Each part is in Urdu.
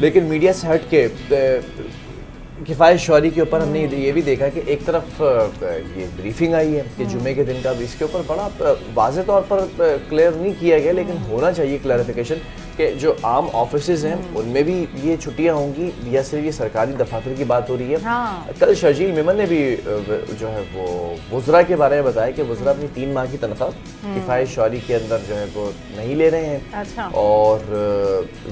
لیکن میڈیا سے ہٹ کے کفایت شعری کے اوپر ہم نے یہ بھی دیکھا کہ ایک طرف یہ بریفنگ آئی ہے کہ جمعے کے دن کا بھی اس کے اوپر بڑا واضح طور پر کلیئر نہیں کیا گیا، لیکن ہونا چاہیے کلیریفیکیشن کہ جو عام آفیسز ہیں ان میں بھی یہ چھٹیاں ہوں گی یا صرف یہ سرکاری دفاتر کی بات ہو رہی ہے؟ کل شرجیل میمن نے بھی جو ہے وہ وزراء کے بارے میں بتایا کہ وزراء اپنی 3 ماہ کی تنخواہ کفایت شعری کے اندر جو ہے وہ نہیں لے رہے ہیں، اور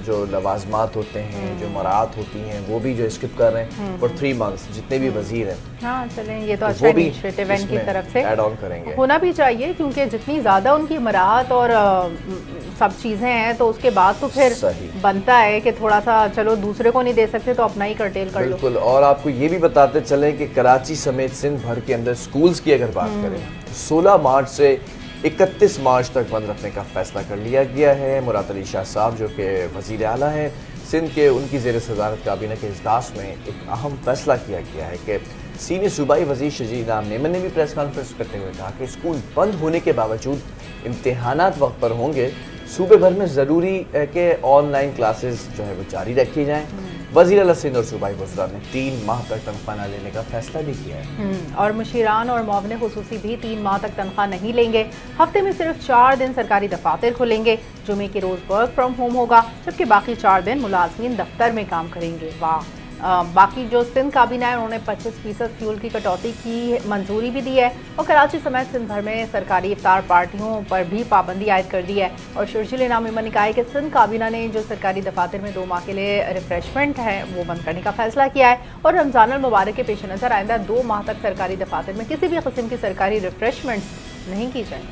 جو لوازمات ہوتے ہیں، جو مراعات ہوتی ہیں، وہ بھی جو اسکپ کر رہے ہیں فور 3 months، جتنے بھی وزیر ہیں۔ ہاں چلیں، یہ تو اچھا انیشیٹو ہے ان کی طرف سے، ایڈ آن کریں گے، ہونا بھی چاہیے، کیونکہ جتنی زیادہ ان کی مراعات اور سب چیزیں ہیں تو اس کے بعد تو پھر بنتا ہے کہ تھوڑا سا چلو دوسرے کو نہیں دے سکتے تو اپنا ہی کرٹیل کر لو۔ بالکل، اور آپ کو یہ بھی بتاتے چلیں کہ کراچی سمیت سندھ بھر کے اندر سکولز کی اگر بات کریں تو 16 مارچ سے 31 مارچ تک بند رکھنے کا فیصلہ کر لیا گیا ہے۔ مراد علی شاہ صاحب جو کہ وزیر اعلیٰ ہیں سندھ کے، ان کی زیر صدارت کابینہ کے اجلاس میں ایک اہم فیصلہ کیا گیا ہے کہ سینئر صوبائی وزیر شجیع انعام میمن نے بھی پریس کانفرنس کرتے ہوئے کہا کہ اسکول بند ہونے کے باوجود امتحانات وقت پر ہوں گے، صوبے بھر میں ضروری ہے کہ آن لائن کلاسز جو ہے وہ جاری رکھی جائیں۔ وزیر اعلیٰ سندھ اور صوبائی وزراء نے 3 ماہ تک تنخواہ نہ لینے کا فیصلہ بھی کیا ہے، اور مشیران اور معاون خصوصی بھی 3 ماہ تک تنخواہ نہیں لیں گے۔ ہفتے میں صرف 4 دن سرکاری دفاتر کھلیں گے، جمعے کے روز ورک فرام ہوم ہوگا، جبکہ باقی 4 دن ملازمین دفتر میں کام کریں گے۔ باقی جو سندھ کابینہ ہے انہوں نے 25% فیول کی کٹوتی کی منظوری بھی دی ہے، اور کراچی سمیت سندھ بھر میں سرکاری افطار پارٹیوں پر بھی پابندی عائد کر دی ہے۔ اور شرجیل انعام میمن نے کہا ہے کہ سندھ کابینہ نے جو سرکاری دفاتر میں 2 ماہ کے لیے ریفریشمنٹ ہے وہ بند کرنے کا فیصلہ کیا ہے، اور رمضان المبارک کے پیش نظر آئندہ 2 ماہ تک سرکاری دفاتر میں کسی بھی قسم کی سرکاری ریفریشمنٹس نہیں کی جائیں،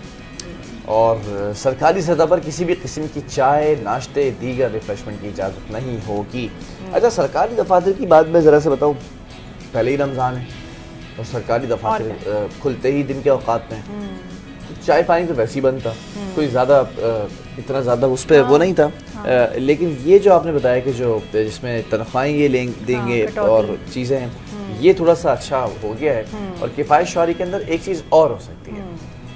اور سرکاری سطح پر کسی بھی قسم کی چائے، ناشتے، دیگر ریفریشمنٹ کی اجازت نہیں ہوگی۔ اچھا، سرکاری دفاتر کی بات میں ذرا سے بتاؤں، پہلے ہی رمضان ہے اور سرکاری دفاتر کھلتے ہی دن کے اوقات میں چائے پانی تو ویسے ہی بند تھا، کوئی زیادہ اتنا زیادہ اس پہ وہ نہیں تھا، لیکن یہ جو آپ نے بتایا کہ جو جس میں تنخواہیں یہ دیں گے اور چیزیں ہیں، یہ تھوڑا سا اچھا ہو گیا ہے۔ اور کفایت شعری کے اندر ایک چیز اور ہو سکتی ہے،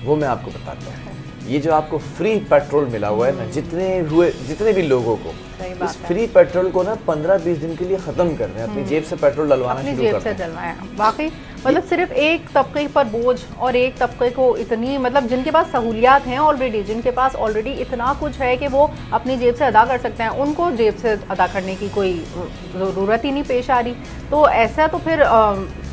وہ میں آپ کو بتاتا ہوں، یہ جو آپ کو فری پیٹرول ملا ہوا ہے نا، جتنے بھی لوگوں کو، اس فری پیٹرول کو نا 15-20 دن کے لیے ختم کر رہے ہیں، اپنی جیب سے پیٹرول ڈلوانا شروع کر رہے ہیں۔ واقعی مطلب صرف ایک طبقے پر بوجھ اور ایک طبقے کو اتنی، مطلب جن کے پاس سہولیات ہیں آلریڈی، جن کے پاس آلریڈی اتنا کچھ ہے کہ وہ اپنی جیب سے ادا کر سکتے ہیں، ان کو جیب سے ادا کرنے کی کوئی ضرورت ہی نہیں پیش آ رہی، تو ایسا تو پھر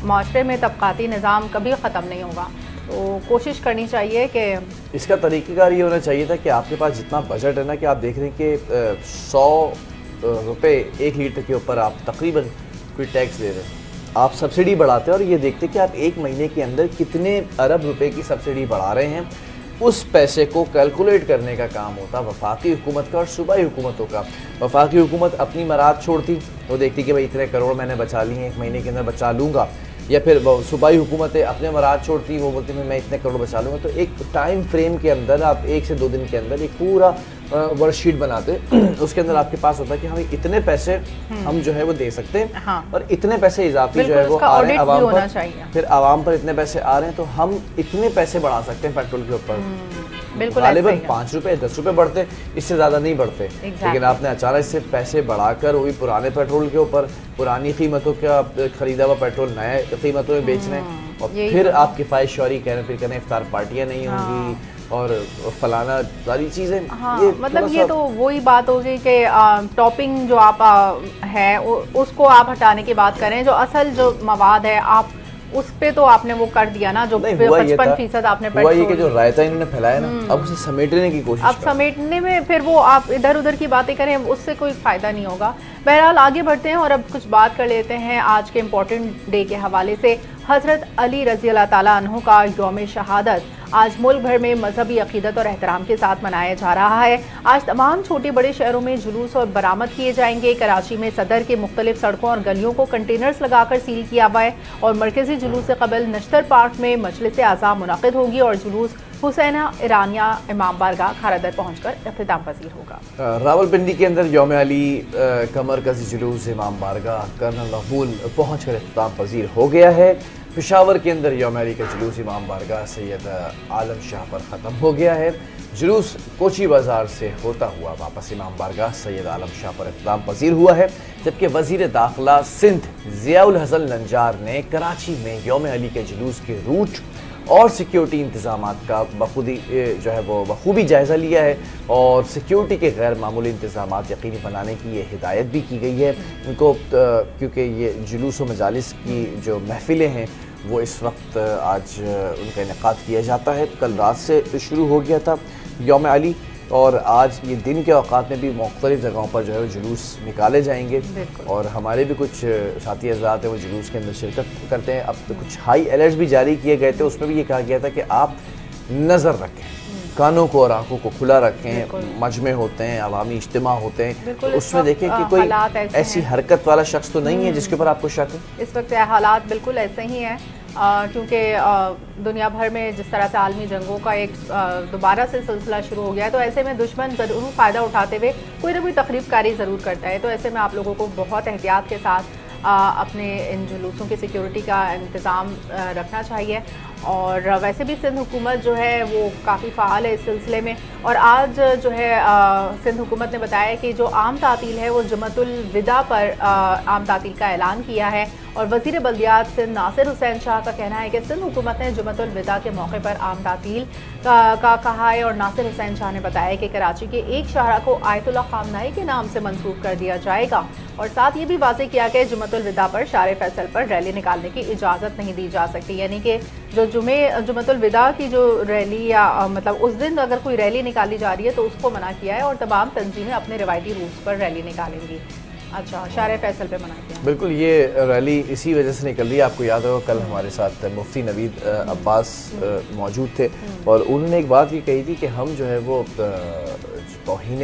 معاشرے میں طبقاتی نظام کبھی ختم نہیں ہوگا۔ تو کوشش کرنی چاہیے کہ اس کا طریقہ کار یہ ہونا چاہیے تھا کہ آپ کے پاس جتنا بجٹ ہے نا، کہ آپ دیکھ رہے ہیں کہ 100 روپے 1 لیٹر کے اوپر آپ تقریباً کوئی ٹیکس دے رہے ہیں، آپ سبسڈی بڑھاتے ہیں اور یہ دیکھتے کہ آپ 1 مہینے کے اندر کتنے ارب روپے کی سبسڈی بڑھا رہے ہیں، اس پیسے کو کیلکولیٹ کرنے کا کام ہوتا وفاقی حکومت کا اور صوبائی حکومتوں کا۔ وفاقی حکومت اپنی مراد چھوڑتی، وہ دیکھتی کہ بھائی اتنے کروڑ میں نے بچا لیے ہیں، 1 مہینے کے اندر بچا لوں گا، یا پھر صوبائی حکومتیں اپنے مراد چھوڑتی، وہ بولتی ہیں میں اتنے کروڑ بچا لوں گا۔ تو ایک ٹائم فریم کے اندر آپ 1 سے 2 دن کے اندر ایک پورا ورک شیٹ بناتے، اس کے اندر آپ کے پاس ہوتا ہے کہ ہمیں اتنے پیسے ہم جو ہے وہ دے سکتے ہیں، اور اتنے پیسے اضافی جو ہے وہ آ رہے ہیں عوام پر، پھر عوام پر اتنے پیسے آ رہے ہیں تو ہم اتنے پیسے بڑھا سکتے ہیں پیٹرول کے اوپر۔ غالباً 5 روپے 10 روپے بڑھتے، اس سے زیادہ نہیں بڑھتے، لیکن آپ نے اچانک سے پیسے بڑھا کر وہی پرانے پیٹرول کے اوپر پرانی قیمتوں کا خریدا ہوا پیٹرول نئے قیمتوں میں بیچ رہے ہیں، اور پھر آپ کفایت شعری کہہ رہے ہیں، پھر کہنے افطار پارٹیاں نہیں ہوں گی اور فلانا ساری چیزیں۔ مطلب یہ تو وہی بات ہوگی کہ ٹاپنگ جو آپ ہے اس کو آپ ہٹانے کی بات کریں، جو اصل جو مواد ہے آپ اس پہ تو آپ نے وہ کر دیا نا، جو 55% آپ نے ہوا یہ کہ جو رائتا انہوں نے پھیلایا نا، اب اسے سمیٹنے کی کوشش، اب سمیٹنے میں پھر وہ آپ ادھر ادھر کی باتیں کریں، اس سے کوئی فائدہ نہیں ہوگا۔ بہرحال آگے بڑھتے ہیں اور اب کچھ بات کر لیتے ہیں آج کے امپورٹنٹ ڈے کے حوالے سے۔ حضرت علی رضی اللہ تعالیٰ عنہ کا یوم شہادت آج ملک بھر میں مذہبی عقیدت اور احترام کے ساتھ منایا جا رہا ہے۔ آج تمام چھوٹے بڑے شہروں میں جلوس اور برآمد کیے جائیں گے۔ کراچی میں صدر کے مختلف سڑکوں اور گلیوں کو کنٹینرز لگا کر سیل کیا ہوا ہے، اور مرکزی جلوس سے قبل نشتر پارک میں مجلس اعضاء منعقد ہوگی اور جلوس حسینہ ایرانیہ امام بارگاہ کھارادر پہنچ کر اختتام پذیر ہوگا۔ راولپنڈی کے اندر یوم علی کا مرکزی جلوس امام بارگاہ کرنل مقبول پہنچ کر اختتام پذیر ہو گیا ہے۔ پشاور کے اندر یوم علی کا جلوس امام بارگاہ سید عالم شاہ پر ختم ہو گیا ہے۔ جلوس کوچی بازار سے ہوتا ہوا واپس امام بارگاہ سید عالم شاہ پر اقدام پذیر ہوا ہے، جبکہ وزیر داخلہ سندھ ضیاء الحسن ننجار نے کراچی میں یوم علی کے جلوس کے روٹ اور سیکیورٹی انتظامات کا بخوبی جائزہ لیا ہے، اور سیکیورٹی کے غیر معمولی انتظامات یقینی بنانے کی یہ ہدایت بھی کی گئی ہے ان کو، کیونکہ یہ جلوس و مجالس کی جو محفلیں ہیں وہ اس وقت آج ان کا انعقاد کیا جاتا ہے۔ کل رات سے شروع ہو گیا تھا یوم علی، اور آج یہ دن کے اوقات میں بھی مختلف جگہوں پر جو ہے جلوس نکالے جائیں گے، اور ہمارے بھی کچھ ساتھی حضرات ہیں وہ جلوس کے اندر شرکت کرتے ہیں۔ اب تو کچھ ہائی الرٹس بھی جاری کیے گئے تھے، اس میں بھی یہ کہا گیا تھا کہ آپ نظر رکھیں، کانوں کو اور آنکھوں کو کھلا رکھیں، مجمع ہوتے ہیں، عوامی اجتماع ہوتے ہیں، تو اس میں دیکھیں کہ کوئی ایسی حرکت والا شخص تو نہیں ہے جس کے اوپر آپ کو شک ہے۔ اس وقت حالات بالکل ایسے ہی ہیں، کیونکہ دنیا بھر میں جس طرح سے عالمی جنگوں کا ایک دوبارہ سے سلسلہ شروع ہو گیا ہے، تو ایسے میں دشمن ضرور فائدہ اٹھاتے ہوئے کوئی نہ کوئی تخریب کاری ضرور کرتا ہے، تو ایسے میں آپ لوگوں کو بہت احتیاط کے ساتھ اپنے ان جلوسوں کی سیکیورٹی کا انتظام رکھنا چاہیے۔ اور ویسے بھی سندھ حکومت جو ہے وہ کافی فعال ہے اس سلسلے میں، اور آج جو ہے سندھ حکومت نے بتایا کہ جو عام تعطیل ہے وہ جمعۃ الوداع پر عام تعطیل کا اعلان کیا ہے، اور وزیر بلدیات سندھ ناصر حسین شاہ کا کہنا ہے کہ سندھ حکومت نے جمعۃ الوداع کے موقع پر عام تعطیل کا کہا ہے، اور ناصر حسین شاہ نے بتایا کہ کراچی کے ایک شاہراہ کو آیت اللہ خامنہئی کے نام سے منسوب کر دیا جائے گا، اور ساتھ یہ بھی واضح کیا کہ جمعۃ الوداع پر شارع فیصل پر ریلی نکالنے کی اجازت نہیں دی جا سکتی، یعنی کہ جو جمعۃ الوداع کی جو ریلی یا مطلب اس دن اگر کوئی ریلی نکالی جا رہی ہے تو اس کو منع کیا ہے، اور تمام تنظیمیں اپنے روایتی روٹس پر ریلی نکالیں گی۔ اچھا، شارع فیصل پہ منع کیا؟ بالکل، یہ ریلی اسی وجہ سے نکل رہی ہے۔ آپ کو یاد ہوگا کل ہمارے ساتھ مفتی نوید عباس موجود تھے، اور انہوں نے ایک بات یہ کہی تھی کہ ہم جو ہے وہ توہین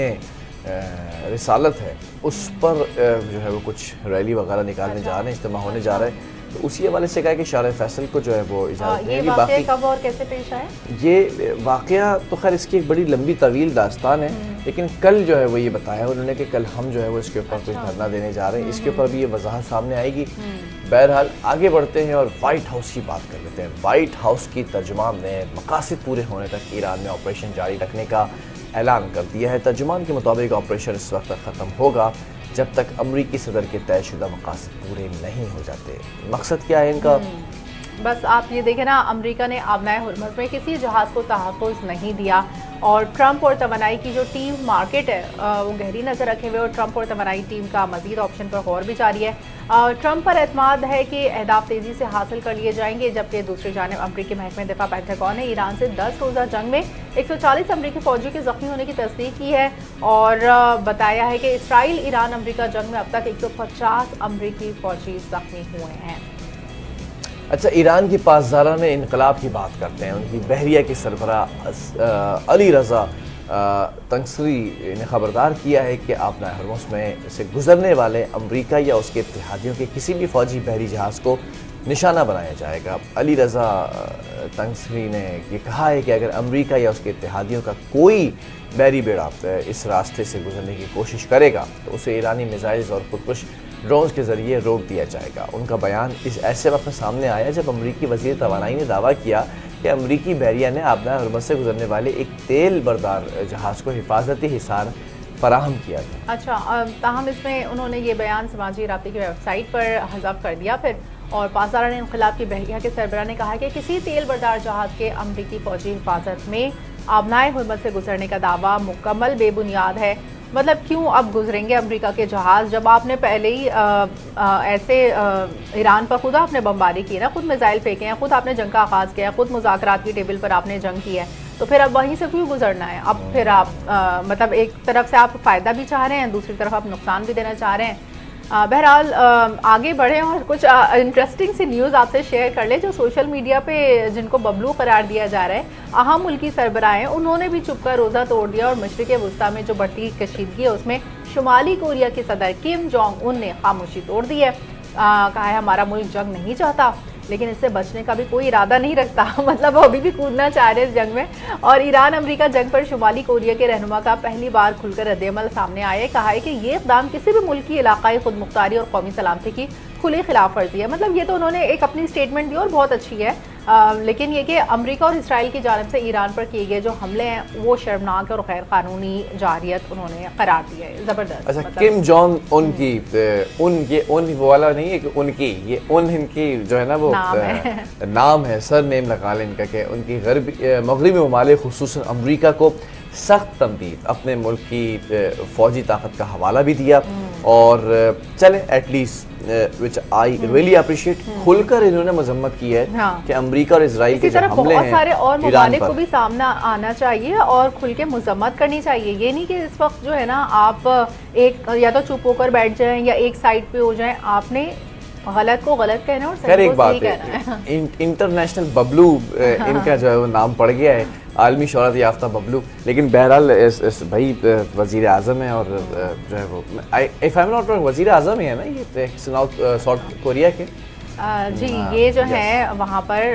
رسالت ہے اس پر جو ہے وہ کچھ ریلی وغیرہ نکالنے جا رہے ہیں، اجتماع ہونے جا رہے ہیں، تو اسی حوالے سے کہا کہ شارع فیصل کو جو ہے وہ اجازت دیں گی۔ یہ واقعہ کب اور کیسے پیش آئے؟ یہ واقعہ تو خیر اس کی ایک بڑی لمبی طویل داستان ہے، لیکن کل جو ہے وہ یہ بتایا انہوں نے کہ کل ہم جو ہے وہ اس کے اوپر کچھ دھرنا دینے جا رہے ہیں، اس کے اوپر بھی یہ وضاحت سامنے آئے گی۔ بہرحال آگے بڑھتے ہیں اور وائٹ ہاؤس کی بات کر لیتے ہیں۔ وائٹ ہاؤس کی ترجمان نے مقاصد پورے ہونے تک ایران میں آپریشن جاری رکھنے کا اعلان کر دیا ہے۔ ترجمان کے مطابق آپریشن اس وقت تک ختم ہوگا جب تک امریکی صدر کے طے شدہ مقاصد پورے نہیں ہو جاتے۔ مقصد کیا ہے ان کا؟ بس آپ یہ دیکھیں نا، امریکہ نے آبنائے ہرمز میں کسی جہاز کو تحفظ نہیں دیا، اور ٹرمپ اور توانائی کی جو ٹیم مارکیٹ ہے وہ گہری نظر رکھے ہوئے، اور ٹرمپ اور توانائی ٹیم کا مزید آپشن پر غور بھی جاری ہے۔ ٹرمپ پر اعتماد ہے کہ اہداف تیزی سے حاصل کر لیے جائیں گے، جبکہ دوسری جانب امریکی محکمہ دفاع پینٹاگون نے ایران سے 10 روزہ جنگ میں 140 امریکی فوجیوں کے زخمی ہونے کی تصدیق کی ہے، اور بتایا ہے کہ اسرائیل ایران امریکہ جنگ میں اب تک 150 امریکی فوجی زخمی ہوئے ہیں۔ اچھا، ایران کی پاسداران انقلاب کی بات کرتے ہیں۔ ان کی بحریہ کے سربراہ علی رضا تنگسری نے خبردار کیا ہے کہ آبنائے ہرمز میں سے گزرنے والے امریکہ یا اس کے اتحادیوں کے کسی بھی فوجی بحری جہاز کو نشانہ بنایا جائے گا۔ علی رضا تنگسری نے یہ کہا ہے کہ اگر امریکہ یا اس کے اتحادیوں کا کوئی بحری بیڑا اس راستے سے گزرنے کی کوشش کرے گا تو اسے ایرانی میزائلز اور خودکش ڈرونز کے ذریعے روک دیا جائے گا۔ ان کا بیان اس ایسے وقت میں سامنے آیا جب امریکی وزیر توانائی نے دعویٰ کیا کہ امریکی بحریہ نے آبنائے ہرمز سے گزرنے والے ایک تیل بردار جہاز کو حفاظتی حصار فراہم کیا تھا۔ اچھا، تاہم اس میں انہوں نے یہ بیان سماجی رابطے کی ویب سائٹ پر حذف کر دیا پھر، اور پاسداران انقلاب کی بحریہ کے سربراہ نے کہا کہ کسی تیل بردار جہاز کے امریکی فوجی حفاظت میں آبنائے ہرمز سے گزرنے کا دعویٰ مکمل بے بنیاد ہے۔ مطلب کیوں اب گزریں گے امریکہ کے جہاز جب آپ نے پہلے ہی ایسے ایران پر خود آپ نے بمباری کی نا، خود میزائل پھینکے ہیں، خود آپ نے جنگ کا آغاز کیا ہے، خود مذاکرات کی ٹیبل پر آپ نے جنگ کی ہے، تو پھر اب وہیں سے کیوں گزرنا ہے؟ اب پھر آپ مطلب ایک طرف سے آپ فائدہ بھی چاہ رہے ہیں، دوسری طرف آپ نقصان بھی دینا چاہ رہے ہیں۔ بہرحال آگے بڑھیں اور کچھ انٹرسٹنگ سی نیوز آپ سے شیئر کر لیں جو سوشل میڈیا پہ جن کو ببلو قرار دیا جا رہا ہے۔ اہم ملکی سربراہیں انہوں نے بھی چپ کر روزہ توڑ دیا، اور مشرق وسطیٰ میں جو بڑھتی کشیدگی ہے اس میں شمالی کوریا کے صدر کم جونگ ان نے خاموشی توڑ دی ہے۔ کہا ہے ہمارا ملک جنگ نہیں چاہتا، لیکن اس سے بچنے کا بھی کوئی ارادہ نہیں رکھتا، مطلب وہ ابھی بھی کودنا چاہ رہے اس جنگ میں۔ اور ایران امریکہ جنگ پر شمالی کوریا کے رہنما کا پہلی بار کھل کر رد عمل سامنے آیا ہے۔ کہا ہے کہ یہ اقدام کسی بھی ملک کی علاقائی خود مختاری اور قومی سلامتی کی کھلی خلاف ورزی ہے. مطلب یہ تو انہوں نے ایک اپنی اسٹیٹمنٹ دی اور بہت اچھی ہے, لیکن یہ کہ امریکہ اور اسرائیل کی جانب سے ایران پر کیے گئے جو حملے ہیں وہ شرمناک اور غیر قانونی جارحیت انہوں نے قرار دی ہے. زبردست. اچھا کم جونگ ان کی یہ ان والا نہیں ہے کہ ان کی, یہ ان کی جو ہے نا وہ نام ہے, سر نیم لگا لیں ان کا, کہ ان کی مغربی ممالک خصوصاً امریکہ کو سخت تنقید اپنے ملک کی فوجی طاقت کا حوالہ بھی دیا. اور چلیں at least which I really appreciate, کھل کر انہوں نے مذمت کی ہے کہ امریکہ اور اسرائیل کے جو حملے ہیں بہت سارے اور ممالک کو بھی سامنا آنا چاہیے اور کھل کے مذمت کرنی چاہیے. یہ نہیں کہ اس وقت جو ہے نا آپ ایک یا تو چپ ہو کر بیٹھ جائیں یا ایک سائڈ پہ ہو جائیں. آپ نے غلط کو غلط کہنا اور صحیح کو صحیح کہنا ہے. انٹرنیشنل ببلو ان کا جو ہے وہ نام پڑ گیا ہے, عالمی شہرت یافتہ ببلو. لیکن بہرحال بھائی وزیر اعظم ہے اور جو ہے وہ if I'm not wrong وزیر اعظم ہی ہے نا یہ ساؤتھ کوریا کے. جی یہ جو ہے وہاں پر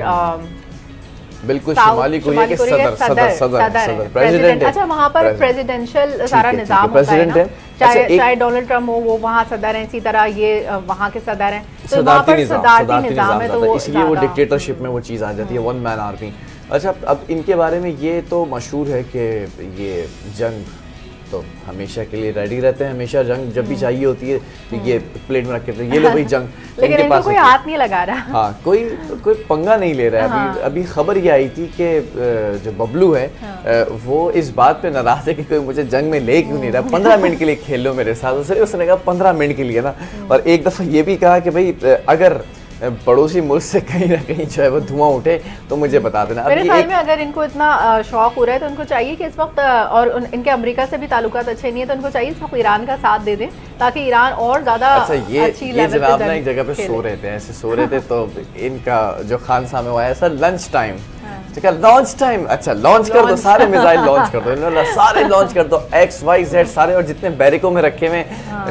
بالکل شمالی کوریا کے صدر پریزیڈنٹ. اچھا وہاں پر پریزیڈنشل سارا نظام ہوتا ہے نا, چاہے ڈونلڈ ٹرمپ ہو وہ وہاں صدر ہیں, اسی طرح یہ وہاں کے صدر ہیں, تو وہاں پر صدارتی نظام ہے, تو اس لیے وہ ڈکٹیٹرشپ میں وہ چیز آ جاتی ہے, ون مین آرمی. اچھا اب ان کے بارے میں یہ تو مشہور ہے کہ یہ جنگ تو ہمیشہ کے لیے ریڈی رہتے ہیں, ہمیشہ جنگ جب بھی چاہیے ہوتی ہے تو یہ پلیٹ میں رکھ کے یہ لو بھائی جنگ. لیکن ان کو کوئی ہاتھ نہیں لگا رہا, ہاں کوئی پنگا نہیں لے رہا ہے. ابھی خبر یہ آئی تھی کہ جو ببلو ہے وہ اس بات پہ ناراض ہے کہ کوئی مجھے جنگ میں لے کیوں نہیں رہا, 15 منٹ کے لیے کھیل لو میرے ساتھ. اس نے کہا 15 منٹ کے لیے نا, اور ایک دفعہ یہ بھی کہا کہ بھائی اگر پڑوسی ملک سے کہیں نہ کہیں جو ہے وہ دھواں اٹھے تو مجھے بتا دینا. میرے خیال میں اگر ان کو اتنا شوق ہو رہا ہے تو ان کو چاہیے کہ اس وقت, اور ان کے امریکہ سے بھی تعلقات اچھے نہیں ہیں, تو ان کو چاہیے اس وقت ایران کا ساتھ دے دیں تاکہ ایران اور زیادہ اچھی یہ جناب نا ایک جگہ پہ سو رہے تھے, ایسے سو رہے تھے, تو ان کا جو خان صاحب میں آیا sir lunch time, launch time, اچھا لانچ کر دو سارے میزائل لانچ کر دو, انہوں نے سارے لانچ کر دو, ایکس وائی زیڈ سارے, اور جتنے بیرکوں میں رکھے ہوئے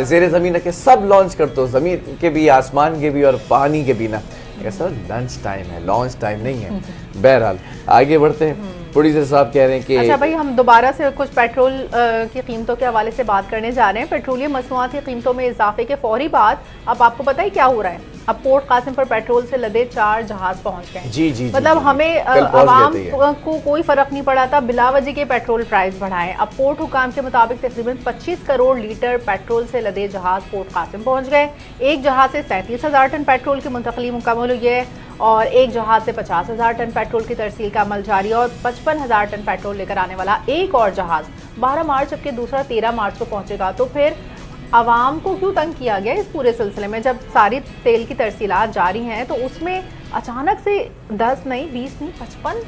زیر زمین رکھے سب لانچ کر دو, زمین کے بھی آسمان کے بھی اور پانی کے بھی نا. سر لنچ ٹائم ہے, لانچ ٹائم نہیں ہے. بہرحال آگے بڑھتے ہیں. پروڈیوسر صاحب کہہ رہے ہیں کہ اچھا بھائی ہم دوبارہ سے کچھ پیٹرول کی قیمتوں کے حوالے سے بات کرنے جا رہے ہیں. پیٹرولیم مصنوعات کی قیمتوں میں اضافے کے فوری بعد اب آپ کو پتہ ہے کیا ہو رہا ہے, اب پورٹ قاسم پر پیٹرول سے لدے 4 جہاز پہنچ گئے. جی مطلب ہمیں عوام کو کوئی فرق نہیں پڑا تھا, بلا وجہ کے پیٹرول پرائز بڑھائے. اب پورٹ حکام کے مطابق تقریباً 25 کروڑ لیٹر پیٹرول سے لدے جہاز پورٹ قاسم پہنچ گئے. ایک جہاز سے 37,000 ٹن پیٹرول کی منتقلی مکمل ہوئی ہے, اور ایک جہاز سے 50,000 ٹن پیٹرول کی ترسیل کا عمل جاری ہے, اور 55,000 ٹن پیٹرول لے کر آنے والا ایک اور جہاز 12 مارچ جبکہ دوسرا 13 مارچ کو پہنچے گا. تو پھر عوام کو کیوں تنگ کیا گیا اس پورے سلسلے میں, جب ساری تیل کی ترسیلات جاری ہیں تو اس میں اچانک سے 10 نہیں 20 نہیں 55.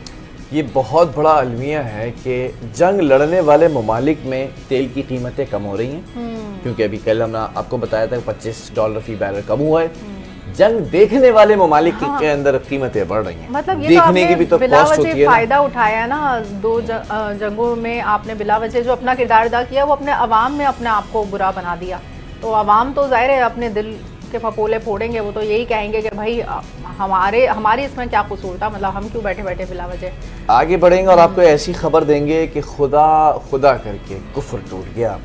یہ بہت بڑا المیہ ہے کہ جنگ لڑنے والے ممالک میں تیل کی قیمتیں کم ہو رہی ہیں, کیونکہ ابھی کل ہم نے آپ کو بتایا تھا کہ $25 فی بیرل کم ہوا ہے. جنگ دیکھنے والے ممالک کے اندر قیمتیں بڑھ رہی ہیں. مطلب یہ دیکھنے کی بھی تو بلا کاسٹ ہوتی وجہ ہے, فائدہ اٹھایا نا 2 جنگوں میں آپ نے, بلا وجہ جو اپنا کردار ادا کیا وہ اپنے عوام میں اپنے آپ کو برا بنا دیا. تو عوام تو ظاہر ہے اپنے دل کے پھپولے پھوڑیں گے, وہ تو یہی کہیں گے کہ بھائی ہماری اس میں کیا قصور تھا, مطلب ہم کیوں بیٹھے بیٹھے بلا وجہ. آگے بڑھیں گے اور آپ کو ایسی خبر دیں گے کہ خدا کر کے کفر ٹوٹ گیا.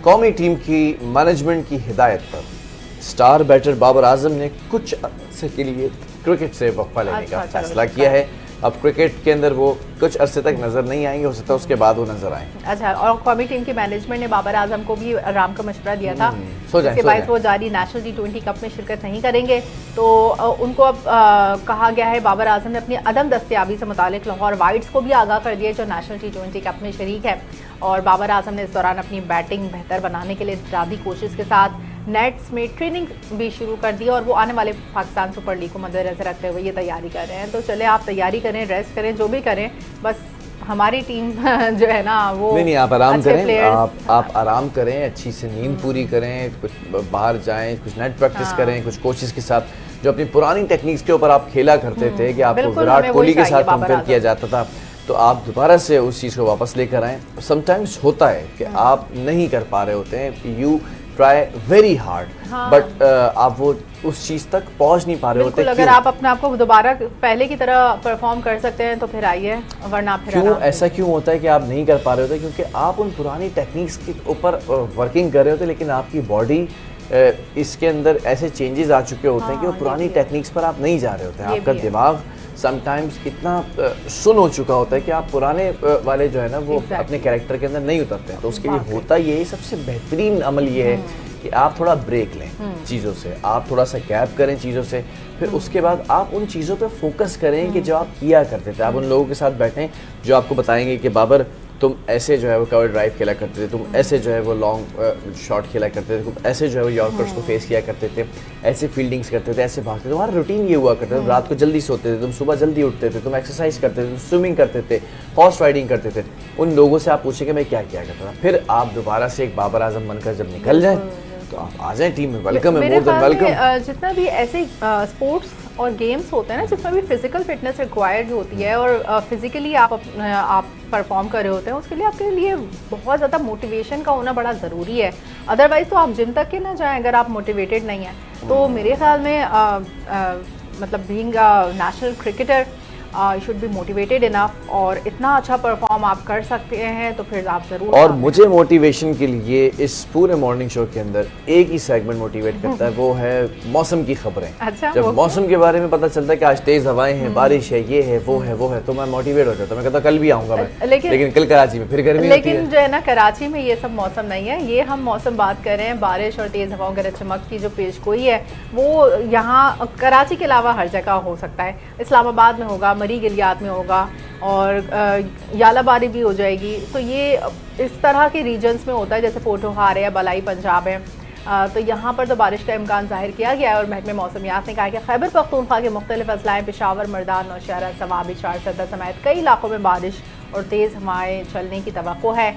قومی ٹیم کی مینجمنٹ کی ہدایت پر سٹار بیٹر بابر اعظم نے کچھ عرصے کے لیے کرکٹ سے وقفہ لینے کا فیصلہ کیا ہے. اب کرکٹ کے اندر وہ کچھ عرصے تک نظر نہیں آئیں گے, ہو سکتا ہے اس کے بعد وہ نظر آئیں. اچھا, اور قومی ٹیم کی مینجمنٹ نے بابر اعظم کو بھی آرام کا مشورہ دیا تھا, اس کے باعث وہ جاری نیشنل T20 کپ میں شرکت نہیں کریں گے. تو ان کو اب کہا گیا ہے, بابر اعظم نے اپنی عدم دستیابی سے متعلق لاہور وائٹس کو بھی آگاہ کر دیا جو نیشنل T20 کپ میں شریک ہے. اور بابر اعظم نے اس دوران اپنی بیٹنگ بہتر بنانے کے لیے ارادی کوشش کے ساتھ نیٹس میں ٹریننگ بھی شروع کر دی, اور وہ آنے والے پاکستان سپر لیگ کو مد نظر رکھتے ہوئے یہ تیاری کر رہے ہیں. تو چلے آپ تیاری کریں, ریسٹ کریں, جو بھی کریں, بس ہماری ٹیم جو ہے نا وہ نہیں آپ آرام کریں, آپ آرام کریں, اچھی سے نیند پوری کریں, کچھ باہر جائیں, کچھ نیٹ پریکٹس کریں, کچھ کوچز کے ساتھ جو اپنی پرانی ٹیکنیکس کے اوپر آپ کھیلا کرتے تھے کہ آپ کو وراٹ کوہلی کے ساتھ کمپیئر کیا جاتا تھا, تو آپ دوبارہ سے اس چیز کو واپس لے کر آئیں. سم ٹائمز ہوتا ہے کہ آپ نہیں کر پا رہے ہوتے ہیں, you try very hard, but آپ وہ اس چیز تک پہنچ نہیں پا رہے ہوتے. اگر آپ اپنے آپ کو دوبارہ پہلے کی طرح پرفارم کر سکتے ہیں تو پھر آئیے, ورنہ پھر ایسا کیوں ہوتا ہے کہ آپ نہیں کر پا رہے ہوتے؟ کیونکہ آپ ان پرانی ٹیکنیکس کے اوپر ورکنگ کر رہے ہوتے لیکن آپ کی باڈی اس کے اندر ایسے چینجز آ چکے ہوتے ہیں کہ وہ پرانی ٹیکنیکس پر آپ نہیں جا رہے ہوتے ہیں. آپ کا دماغ سم ٹائمز اتنا سن ہو چکا ہوتا ہے کہ آپ پرانے والے جو ہے نا وہ اپنے کیریکٹر کے اندر نہیں اترتے ہیں. تو اس کے لیے ہوتا یہ سب سے بہترین عمل یہ ہے کہ آپ تھوڑا بریک لیں چیزوں سے, آپ تھوڑا سا گیپ کریں چیزوں سے, پھر اس کے بعد آپ ان چیزوں پہ فوکس کریں کہ جو آپ کیا کرتے تھے. آپ ان لوگوں کے ساتھ بیٹھیں جو آپ کو بتائیں گے کہ بابر تم ایسے جو ہے وہ کور ڈرائیو کھیلا کرتے تھے, تم ایسے جو ہے وہ لانگ شاٹ کھیلا کرتے تھے, تم ایسے جو ہے وہ یارکرس کو فیس کیا کرتے تھے, ایسے فیلڈنگس کرتے تھے, ایسے بھاگتے تھے. تمہارا روٹین یہ ہوا کرتا تھا, رات کو جلدی سوتے تھے, تم صبح جلدی اٹھتے تھے, تم ایکسرسائز کرتے تھے, سوئمنگ کرتے تھے, ہارس رائڈنگ کرتے تھے. ان لوگوں سے آپ پوچھیں کہ میں کیا کیا کرتا تھا, پھر آپ دوبارہ سے ایک بابر اعظم بن کر جب نکل جائیں تو آپ آ جائیں ٹیم میں. ویلکم ہے, مور دین ویلکم. جتنا بھی ایسے اسپورٹس اور گیمس ہوتے ہیں نا جس میں بھی فزیکل فٹنس ریکوائرڈ ہوتی ہے اور فزیکلی آپ پرفارم کر رہے ہوتے ہیں, اس کے لیے آپ کے لیے بہت زیادہ موٹیویشن کا ہونا بڑا ضروری ہے. ادروائز تو آپ جم تک کے نہ جائیں اگر آپ موٹیویٹیڈ نہیں ہیں. تو میرے خیال میں مطلب being national cricketer you should be motivated enough, اور اتنا اچھا پرفارم آپ کر سکتے ہیں تو پھر آپ ضرور. اور مجھے موٹیویشن کے لیے اس پورے مارننگ شو کے اندر ایک ہی سیگمنٹ موٹیویٹ کرتا ہے, وہ ہے موسم کی خبریں. جب موسم کے بارے میں پتہ چلتا ہے کہ آج تیز ہوائیں ہیں, بارش ہے, یہ ہے, وہ ہے, وہ ہے, تو میں موٹیویٹ ہو جاتا ہوں. میں کہتا کل بھی آؤں گا میں, لیکن کل کراچی میں پھر گرمی ہوتی ہے. لیکن جو ہے نا کراچی میں یہ سب موسم نہیں ہے. یہ ہم موسم بات کر رہے ہیں بارش اور تیز ہواؤں گرج چمک کی جو پیش گوئی ہے وہ یہاں کراچی کے علاوہ ہر جگہ ہو سکتا ہے. اسلام آباد میں ہوگا, مری گلیات میں ہوگا, اور یالا باری بھی ہو جائے گی. تو یہ اس طرح کے ریجنز میں ہوتا ہے جیسے پوٹوہار ہے, بالائی پنجاب ہے. تو یہاں پر تو بارش کا امکان ظاہر کیا گیا ہے, اور محکمہ موسمیات نے کہا کہ خیبر پختونخوا کے مختلف اضلاع پشاور, مردان, نوشہرہ, سوابی, چارسدہ سمیت کئی علاقوں میں بارش اور تیز ہوائیں چلنے کی توقع ہے.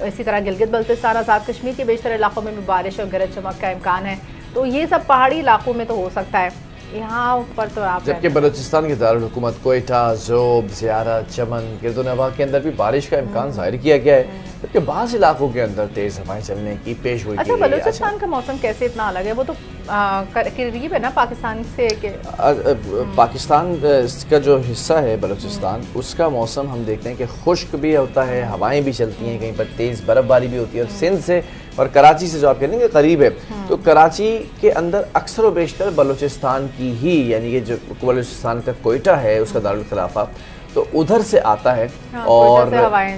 اسی طرح گلگت بلتستان, آزاد کشمیر کے بیشتر علاقوں میں بھی بارش اور گرج چمک کا امکان ہے. تو یہ سب پہاڑی علاقوں میں تو ہو سکتا ہے, یہاں پر تو آپ. جبکہ بلوچستان کے دارالحکومت کوئٹہ, ذوب, زیارت, چمن, گرد و نواح کے اندر بھی بارش کا امکان ظاہر کیا گیا ہے, جبکہ بعض علاقوں کے اندر تیز ہوائیں چلنے کی پیش گوئی کی گئی ہے. بلوچستان کا موسم کیسے اتنا الگ ہے؟ وہ تو قریب ہے نا پاکستان سے. پاکستان کا جو حصہ ہے بلوچستان, اس کا موسم ہم دیکھتے ہیں کہ خشک بھی ہوتا ہے, ہوائیں بھی چلتی ہیں, کہیں پر تیز برف باری بھی ہوتی ہے. اور سندھ سے اور کراچی سے جو آپ کہہ رہے ہیں کہ قریب ہے, تو کراچی کے اندر اکثر و بیشتر بلوچستان کی ہی, یعنی کہ جو بلوچستان کا کوئٹہ ہے اس کا دارالخلافہ, تو ادھر سے آتا ہے. اور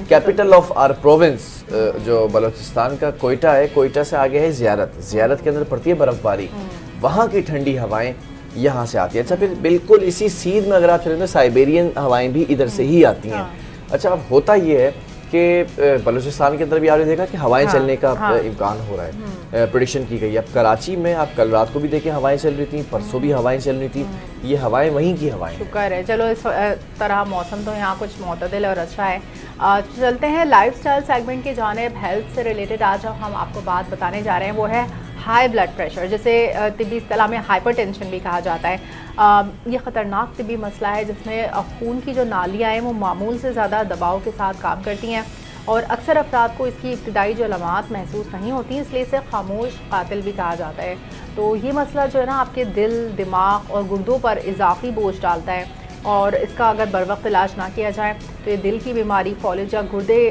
کیپٹل آف آر پروونس جو بلوچستان کا کوئٹہ ہے, کوئٹہ سے آگے ہے زیارت. زیارت کے اندر پڑتی ہے برف باری, وہاں کی ٹھنڈی ہوائیں یہاں سے آتی ہیں. اچھا, پھر بالکل اسی سیدھ میں اگر آپ چلیں تو سائبیرین ہوائیں بھی ادھر سے ہی آتی ہیں. اچھا, اب ہوتا یہ ہے کہ بلوچستان کے اندر بھی آپ نے دیکھا کہ ہوائیں چلنے کا امکان ہو رہا ہے, پریڈکشن کی گئی. اب کراچی میں آپ کل رات کو بھی دیکھیں ہوائیں چل رہی تھیں, پرسوں بھی ہوائیں چل رہی تھیں. یہ ہوائیں وہیں کی ہوائیں. شکر ہے, چلو اس طرح موسم تو یہاں کچھ معتدل اور اچھا ہے. چلتے ہیں لائف سٹائل سیگمنٹ کی جانب. ہیلتھ سے ریلیٹڈ آج ہم آپ کو بات بتانے جا رہے ہیں, وہ ہے ہائی بلڈ پریشر, جسے طبی اصطلاح میں ہائپر ٹینشن بھی کہا جاتا ہے. یہ خطرناک طبی مسئلہ ہے جس میں خون کی جو نالیاں ہیں وہ معمول سے زیادہ دباؤ کے ساتھ کام کرتی ہیں, اور اکثر افراد کو اس کی ابتدائی جو علامات محسوس نہیں ہوتی ہیں, اس لیے اسے خاموش قاتل بھی کہا جاتا ہے. تو یہ مسئلہ جو ہے نا آپ کے دل, دماغ اور گردوں پر اضافی بوجھ ڈالتا ہے, اور اس کا اگر بروقت علاج نہ کیا جائے تو یہ دل کی بیماری, فالج یا گردے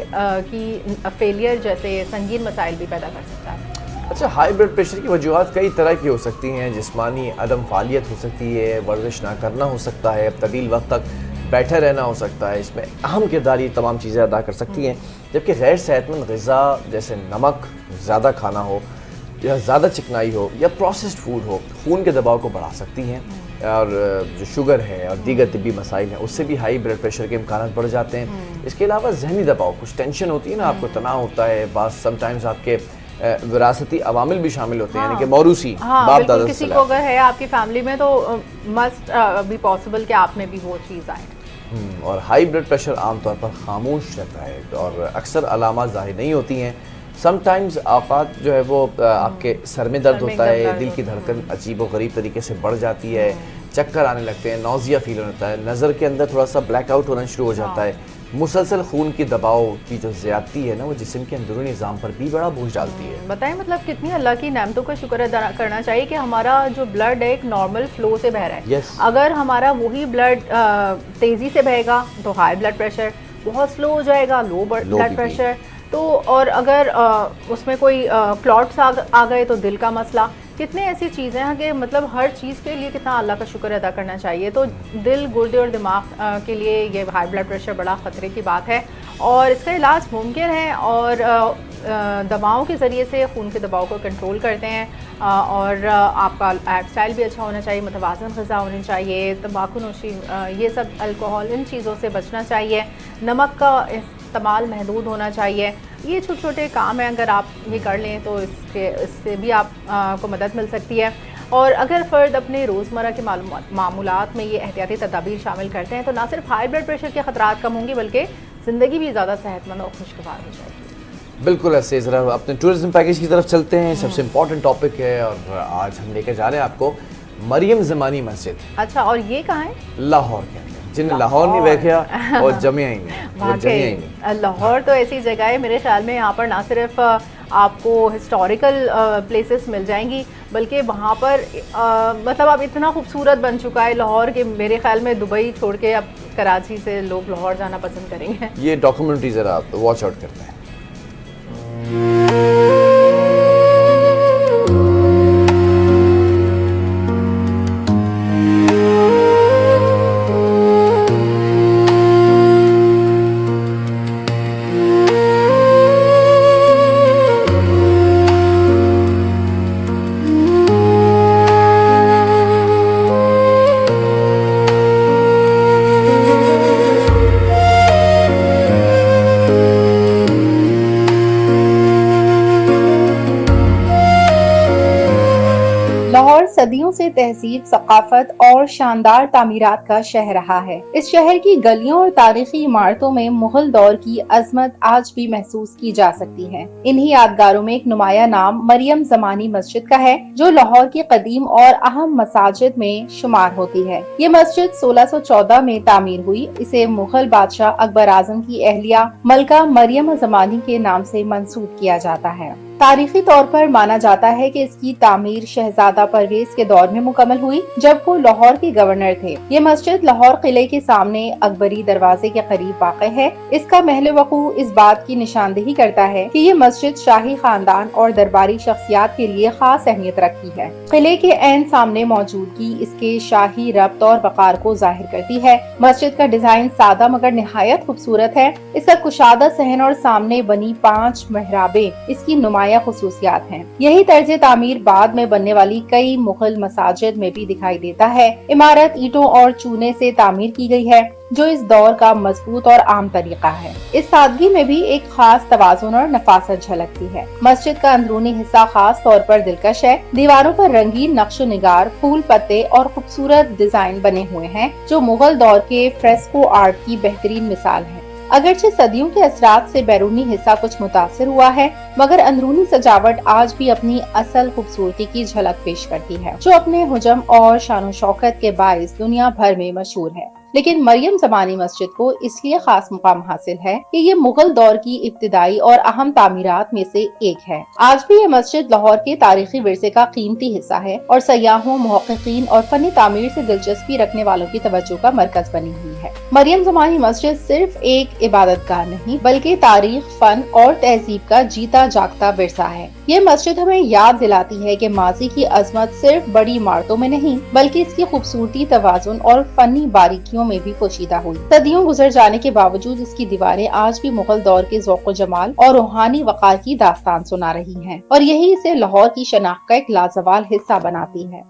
کی فیلئر جیسے سنگین مسائل بھی پیدا کر سکتا ہے. اچھا, ہائی بلڈ پریشر کی وجوہات کئی طرح کی ہو سکتی ہیں. جسمانی عدم فعالیت ہو سکتی ہے, ورزش نہ کرنا ہو سکتا ہے, طویل وقت تک بیٹھے رہنا ہو سکتا ہے. اس میں اہم کردار یہ تمام چیزیں ادا کر سکتی ہیں. جبکہ غیر صحت مند غذا جیسے نمک زیادہ کھانا ہو, یا زیادہ چکنائی ہو, یا پروسیسڈ فوڈ ہو, خون کے دباؤ کو بڑھا سکتی ہیں. اور جو شوگر ہے اور دیگر طبی مسائل ہیں, اس سے بھی ہائی بلڈ پریشر کے امکانات بڑھ جاتے ہیں. اس کے علاوہ ذہنی دباؤ, کچھ ٹینشن ہوتی ہے نا, آپ کو تناؤ ہوتا ہے, بعض سم ٹائمز آپ کے وراثتی عوامل بھی شامل ہوتے ہیں, یعنی کہ موروثی باپ دادا سے کسی کو اگر ہے آپ کی فیملی میں تو مسٹ بھی پاسبل کہ آپ میں بھی وہ چیز آئے. اور ہائی بلڈ پریشر عام طور پر خاموش رہتا ہے اور اکثر علامات ظاہر نہیں ہوتی ہیں. سم ٹائمز اوقات جو ہے وہ آپ کے سر میں درد ہوتا ہے, دل کی دھڑکن عجیب و غریب طریقے سے بڑھ جاتی ہے, چکر آنے لگتے ہیں, نوزیا فیل ہوتا ہے, نظر کے اندر تھوڑا سا بلیک آؤٹ ہونا شروع ہو جاتا ہے. مسلسل خون کی دباؤ کی جو زیادتی ہے نا, وہ جسم کے اندرونی نظام پر بھی بڑا بوجھ ڈالتی ہے. بتائیں مطلب کتنی اللہ کی نعمتوں کا شکر ادا کرنا چاہیے کہ ہمارا جو بلڈ ہے ایک نارمل فلو سے بہ رہا ہے. اگر ہمارا وہی بلڈ تیزی سے بہے گا تو ہائی بلڈ پریشر, بہت سلو ہو جائے گا لو بلڈ پریشر. تو اور اگر اس میں کوئی کلاٹس آ گئے تو دل کا مسئلہ, کتنے ایسی چیزیں ہیں کہ مطلب ہر چیز کے لیے کتنا اللہ کا شکر ادا کرنا چاہیے. تو دل, گردے اور دماغ کے لیے یہ ہائی بلڈ پریشر بڑا خطرے کی بات ہے اور اس کا علاج ممکن ہے اور دواؤں کے ذریعے سے خون کے دباؤ کو کنٹرول کرتے ہیں اور آپ کا لائف اسٹائل بھی اچھا ہونا چاہیے, متوازن غذا ہونی چاہیے, تمباکو نوشی, یہ سب الکوہول, ان چیزوں سے بچنا چاہیے, نمک کا استعمال محدود ہونا چاہیے. یہ چھوٹے چھوٹے کام ہیں, اگر آپ یہ کر لیں تو اس سے بھی آپ کو مدد مل سکتی ہے. اور اگر فرد اپنے روزمرہ کے معمولات میں یہ احتیاطی تدابیر شامل کرتے ہیں تو نہ صرف ہائی بلڈ پریشر کے خطرات کم ہوں گی بلکہ زندگی بھی زیادہ صحت مند اور خوشگوار ہو جائے گی. بالکل ایسے. ذرا اپنے ٹورزم پیکیج کی طرف چلتے ہیں. سب سے امپورٹنٹ ٹاپک ہے اور آج ہم لے کے جا رہے ہیں آپ کو مریم زمانی مسجد. اچھا, اور یہ کہاں ہے؟ لاہور کے اندر. جن نے لاہور نہیں دیکھا اور جمعہ ہی نہیں. لاہور تو ایسی جگہ ہے میرے خیال میں, یہاں پر نہ صرف آپ کو ہسٹوریکل پلیسز مل جائیں گی بلکہ وہاں پر مطلب اب اتنا خوبصورت بن چکا ہے لاہور کہ میرے خیال میں دبئی چھوڑ کے اب کراچی سے لوگ لاہور جانا پسند کریں گے. یہ ڈاکومنٹری ذرا آپ واچ آؤٹ کرتے ہیں. لاہور صدیوں سے تہذیب، ثقافت اور شاندار تعمیرات کا شہر رہا ہے. اس شہر کی گلیوں اور تاریخی عمارتوں میں مغل دور کی عظمت آج بھی محسوس کی جا سکتی ہے. انہی یادگاروں میں ایک نمایاں نام مریم زمانی مسجد کا ہے جو لاہور کی قدیم اور اہم مساجد میں شمار ہوتی ہے. یہ مسجد 1614 میں تعمیر ہوئی. اسے مغل بادشاہ اکبر اعظم کی اہلیہ ملکہ مریم زمانی کے نام سے منسوب کیا جاتا ہے. تاریخی طور پر مانا جاتا ہے کہ اس کی تعمیر شہزادہ پرویز کے دور میں مکمل ہوئی جب وہ لاہور کے گورنر تھے. یہ مسجد لاہور قلعے کے سامنے اکبری دروازے کے قریب واقع ہے. اس کا محل وقوع اس بات کی نشاندہی کرتا ہے کہ یہ مسجد شاہی خاندان اور درباری شخصیات کے لیے خاص اہمیت رکھتی ہے. قلعے کے عین سامنے موجودگی اس کے شاہی ربط اور وقار کو ظاہر کرتی ہے. مسجد کا ڈیزائن سادہ مگر نہایت خوبصورت ہے. اس کا کشادہ صحن اور سامنے بنی 5 محرابیں اس کی نمایاں خصوصیات ہیں. یہی طرز تعمیر بعد میں بننے والی کئی مغل مساجد میں بھی دکھائی دیتا ہے. عمارت اینٹوں اور چونے سے تعمیر کی گئی ہے جو اس دور کا مضبوط اور عام طریقہ ہے. اس سادگی میں بھی ایک خاص توازن اور نفاست جھلکتی ہے. مسجد کا اندرونی حصہ خاص طور پر دلکش ہے. دیواروں پر رنگین نقش و نگار، پھول پتے اور خوبصورت ڈیزائن بنے ہوئے ہیں جو مغل دور کے فریسکو آرٹ کی بہترین مثال ہے. اگرچہ صدیوں کے اثرات سے بیرونی حصہ کچھ متاثر ہوا ہے مگر اندرونی سجاوٹ آج بھی اپنی اصل خوبصورتی کی جھلک پیش کرتی ہے جو اپنے حجم اور شان و شوکت کے باعث دنیا بھر میں مشہور ہے. لیکن مریم زمانی مسجد کو اس لیے خاص مقام حاصل ہے کہ یہ مغل دور کی ابتدائی اور اہم تعمیرات میں سے ایک ہے. آج بھی یہ مسجد لاہور کے تاریخی ورثے کا قیمتی حصہ ہے اور سیاحوں، محققین اور فنی تعمیر سے دلچسپی رکھنے والوں کی توجہ کا مرکز بنی ہوئی ہے. مریم زمانی مسجد صرف ایک عبادت گاہ نہیں بلکہ تاریخ، فن اور تہذیب کا جیتا جاگتا ورثہ ہے. یہ مسجد ہمیں یاد دلاتی ہے کہ ماضی کی عظمت صرف بڑی عمارتوں میں نہیں بلکہ اس کی خوبصورتی، توازن اور فنی باریکیوں میں بھی پوشیدہ ہوئی. صدیوں گزر جانے کے باوجود اس کی دیواریں آج بھی مغل دور کے ذوق و جمال اور روحانی وقار کی داستان سنا رہی ہیں اور یہی اسے لاہور کی شناخت کا ایک لازوال حصہ بناتی ہے.